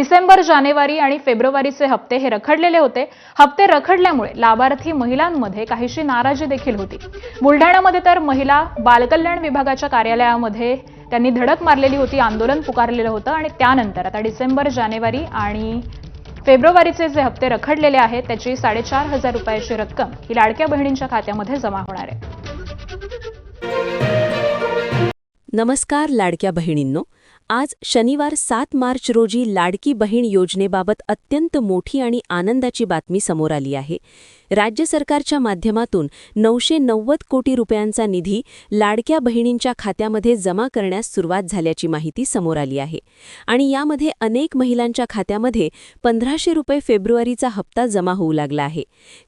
डिसेंबर, जानेवारी आणि फेब्रुवारीचे हप्ते हे रखडलेले होते. हप्ते रखडल्यामुळे लाभार्थी महिलांमध्ये काहीशी नाराजी देखील होती. बुलढाण्यामध्ये तर महिला बालकल्याण विभागाच्या कार्यालयामध्ये त्यांनी धडक मारलेली होती, आंदोलन पुकारलेलं होतं आणि त्यानंतर आता डिसेंबर, जानेवारी आणि फेब्रुवारीचे जे हप्ते रखडलेले आहेत त्याची 4,500 रुपयाची रक्कम ही लाडक्या बहिणींच्या खात्यामध्ये जमा होणार आहे. नमस्कार लाडक्या बहिणींनो. आज शनिवार 7 मार्च रोजी लाडकी बहीण योजनेबाबत अत्यंत मोठी आणि आनंदाची बातमी समोर आली आहे. राज्य सरकारच्या माध्यमातून 990 कोटी रुपयांचा निधी लाडक्या बहिणींच्या खात्यामध्ये जमा करण्यास सुरुवात झाल्याची माहिती समोर आली आहे. आणि यामध्ये अनेक महिलांच्या खात्यामध्ये 1,500 रुपये फेब्रुवारीचा हप्ता जमा होऊ लागला आहे.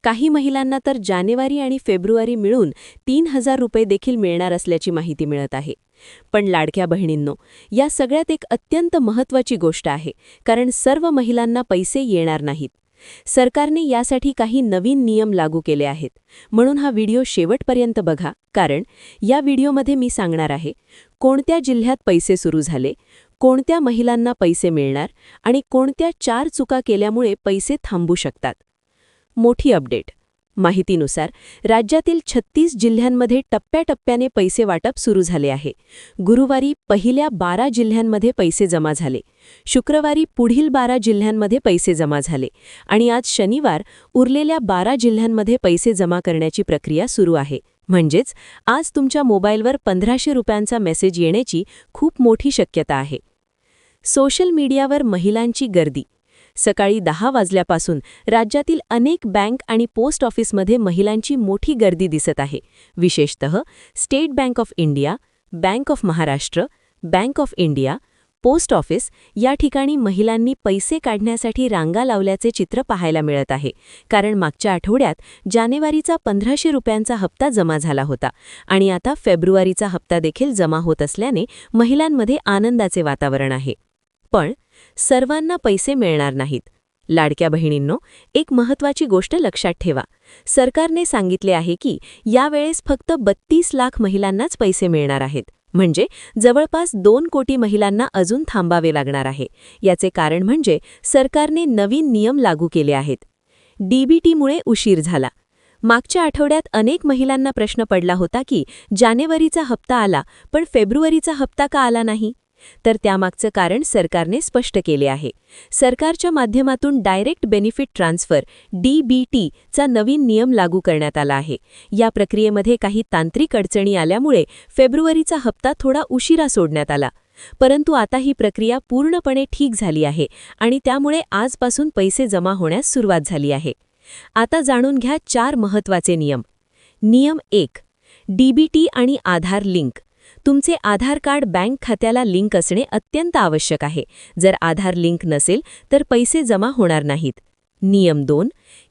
काही महिलांना तर जानेवारी आणि फेब्रुवारी मिळून 3,000 रुपये देखील मिळणार असल्याची माहिती मिळत आहे. पण लाडक्या बहिणींनो, या सगळ्यात एक अत्यंत महत्त्वाची गोष्ट आहे, कारण सर्व महिलांना पैसे येणार नाहीत. सरकारने यासाठी काही नवीन नियम लागू केले आहेत. म्हणून हा व्हिडिओ शेवटपर्यंत बघा, कारण या व्हिडिओमध्ये मी सांगणार आहे कोणत्या जिल्ह्यात पैसे सुरू झाले, कोणत्या महिलांना पैसे मिळणार आणि कोणत्या 4 चुका केल्यामुळे पैसे थांबू शकतात. मोठी अपडेट. माहितीनुसार राज्यातील 36 जिल्ह्यांमध्ये टप्प्याटप्प्याने पैसे वाटप सुरू झाले आहे. गुरुवारी पहिल्या 12 जिल्ह्यांमध्ये पैसे जमा झाले, शुक्रवारी पुढील 12 जिल्ह्यांमध्ये पैसे जमा झाले आणि आज शनिवार उरलेल्या 12 जिल्ह्यांमध्ये पैसे जमा करण्याची प्रक्रिया सुरू आहे. म्हणजेच आज तुमच्या मोबाईलवर 1,500 रुपयांचा मेसेज येण्याची खूप मोठी शक्यता आहे. सोशल मीडियावर महिलांची गर्दी. सकाळी 10 वाजल्यापासून राज्यातील अनेक बँक आणि पोस्ट ऑफिसमध्ये महिलांची मोठी गर्दी दिसत आहे. विशेषतः state bank of India, bank of Maharashtra, bank of India, post office या ठिकाणी महिलांनी पैसे काढण्यासाठी रांगा लावल्याचे चित्र पाहायला मिळत आहे. कारण मागच्या आठवड्यात जानेवारीचा 1,500 रुपयांचा हप्ता जमा झाला होता आणि आता फेब्रुवारीचा हप्ता देखील जमा होत असल्याने महिलांमध्ये आनंदाचे वातावरण आहे. पण सर्वांना पैसे मिळणार नाहीत. लाडक्या बहिणींनो, एक महत्त्वाची गोष्ट लक्षात ठेवा. सरकारने सांगितले आहे की यावेळेस फक्त 32 लाख महिलांनाच पैसे मिळणार आहेत. म्हणजे जवळपास 2 कोटी महिलांना अजून थांबावे लागणार आहे. याचे कारण म्हणजे सरकारने नवीन नियम लागू केले आहेत. डीबीटीमुळे उशीर झाला. मागच्या आठवड्यात अनेक महिलांना प्रश्न पडला होता की जानेवारीचा हप्ता आला पण फेब्रुवारीचा हप्ता का आला नाही. तर त्यामागचं कारण सरकारने स्पष्ट केले आहे. सरकारच्या माध्यमातून डायरेक्ट बेनिफिट ट्रान्सफर (DBT) चा नवीन नियम लागू करण्यात आला आहे. या प्रक्रियेमध्ये काही तांत्रिक अडचणी आल्यामुळे फेब्रुवारीचा हप्ता थोडा उशिरा सोडण्यात आला. परंतु आता ही प्रक्रिया पूर्णपणे ठीक झाली आहे आणि त्यामुळे आजपासून पैसे जमा होण्यास सुरुवात झाली आहे. आता जाणून घ्या 4 महत्त्वाचे नियम. नियम 1. DBT आणि आधार लिंक. तुमचे आधार कार्ड बँक खात्याला लिंक असणे अत्यंत आवश्यक आहे. जर आधार लिंक नसेल तर पैसे जमा होणार नाहीत. नियम 2.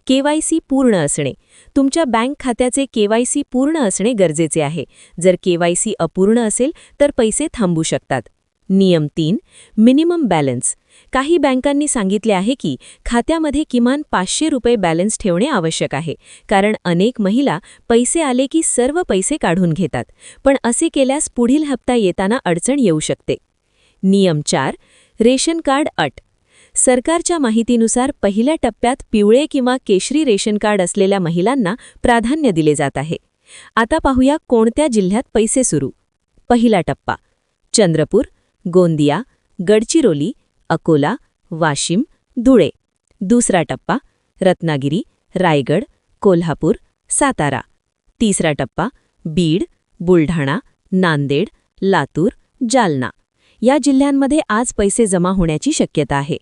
KYC पूर्ण असणे. तुमच्या बँक खात्याचे KYC पूर्ण असणे गरजेचे आहे. जर KYC अपूर्ण असेल तर पैसे थांबू शकतात. नियम 3. Minimum balance. काही बँकांनी सांगितले आहे की खात्यामध्ये किमान 500 रुपये बॅलन्स ठेवणे आवश्यक आहे, कारण अनेक महिला पैसे आले की सर्व पैसे काढून घेतात. पण असे केल्यास पुढील हप्ता येताना अडचण येऊ शकते. नियम 4. रेशन कार्ड अट. सरकारच्या माहितीनुसार पहिल्या टप्प्यात पिवळे किंवा केशरी रेशन कार्ड असलेल्या महिलांना प्राधान्य दिले जात आहे. आता पाहूया कोणत्या जिल्ह्यात पैसे सुरू. पहिला टप्पा: चंद्रपूर, गोंदिया, गडचिरोली, अकोला, वाशिम, धुळे. दुसरा टप्पा: रत्नागिरी, रायगड, कोल्हापूर, सातारा. तिसरा टप्पा: बीड, बुलढाणा, नांदेड, लातूर, जालना. या जिल्ह्यांमध्ये आज पैसे जमा होण्याची शक्यता आहे.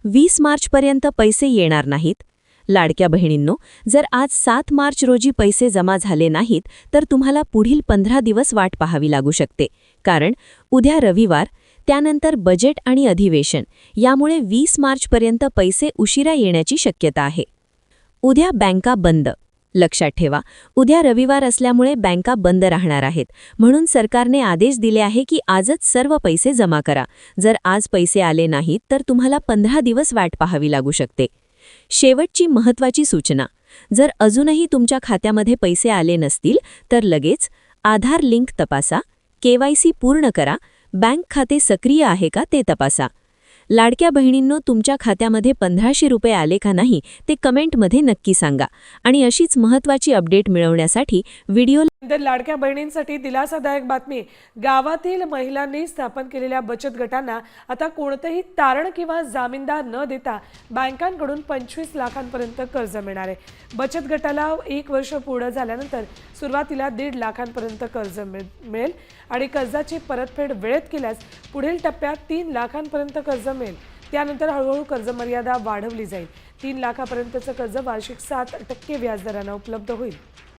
20 मार्चपर्यंत पैसे येणार नाहीत. लाडक्या बहिणींनो, जर आज 7 मार्च रोजी पैसे जमा झाले नाहीत तर तुम्हाला पुढील 15 दिवस वाट पाहावी लागू शकते. कारण उद्या रविवार, त्यानंतर बजेट आणि अधिवेशन, यामुळे 20 मार्चपर्यंत पैसे उशिरा येण्याची शक्यता आहे. उद्या बँका बंद. लक्षात ठेवा, उद्या रविवार असल्यामुळे बँका बंद राहणार आहेत. म्हणून सरकारने आदेश दिले आहे की आजच सर्व पैसे जमा करा. जर आज पैसे आले नाहीत तर तुम्हाला 15 दिवस वाट पाहावी लागू शकते. शेवटची महत्त्वाची सूचना: जर अजूनही तुमच्या खात्यामध्ये पैसे आले नसतील तर लगेच आधार लिंक तपासा, KYC पूर्ण करा, बँक खाते सक्रिय आहे का ते तपासा. लाडक्या बहिणींनो, तुमच्या खात्यामध्ये 1500 रुपये आले का नाही ते कमेंटमध्ये नक्की सांगा. आणि अशीच महत्त्वाची अपडेट मिळवण्यासाठी व्हिडिओ तर लाडक्या बहिणींसाठी दिलासादायक बातमी. गावातील महिलांनी स्थापन केलेल्या बचत गटांना आता कोणतेही तारण किंवा जामीनदार न देता बँकांकडून 25 लाखांपर्यंत कर्ज मिळणार आहे. बचत गटाला 1 वर्ष पूर्ण झाल्यानंतर सुरुवातीला 1.5 लाखांपर्यंत कर्ज मिळेल आणि कर्जाची परतफेड वेळेत केल्यास पुढील टप्प्यात 3 लाखांपर्यंत कर्ज मिळेल. त्यानंतर हळूहळू कर्ज मर्यादा वाढवली जाईल. 3 लाखापर्यंतचं कर्ज वार्षिक 7% व्याजदराने उपलब्ध होईल.